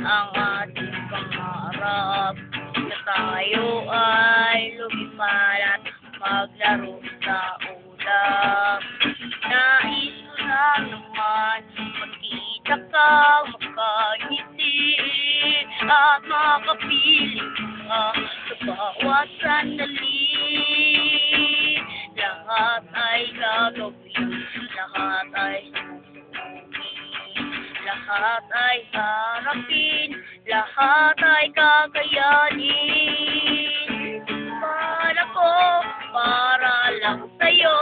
ang ating pangarap na tayo ay lumipad at maglaro sa ulap. Nais ko lang naman makita kang makangiti at makapiling ka sa bawat sandali. Lahat ay gagawin, lahat ay lahat ay harapin, lahat ay kakayanin. Para ko, para lang sa'yo.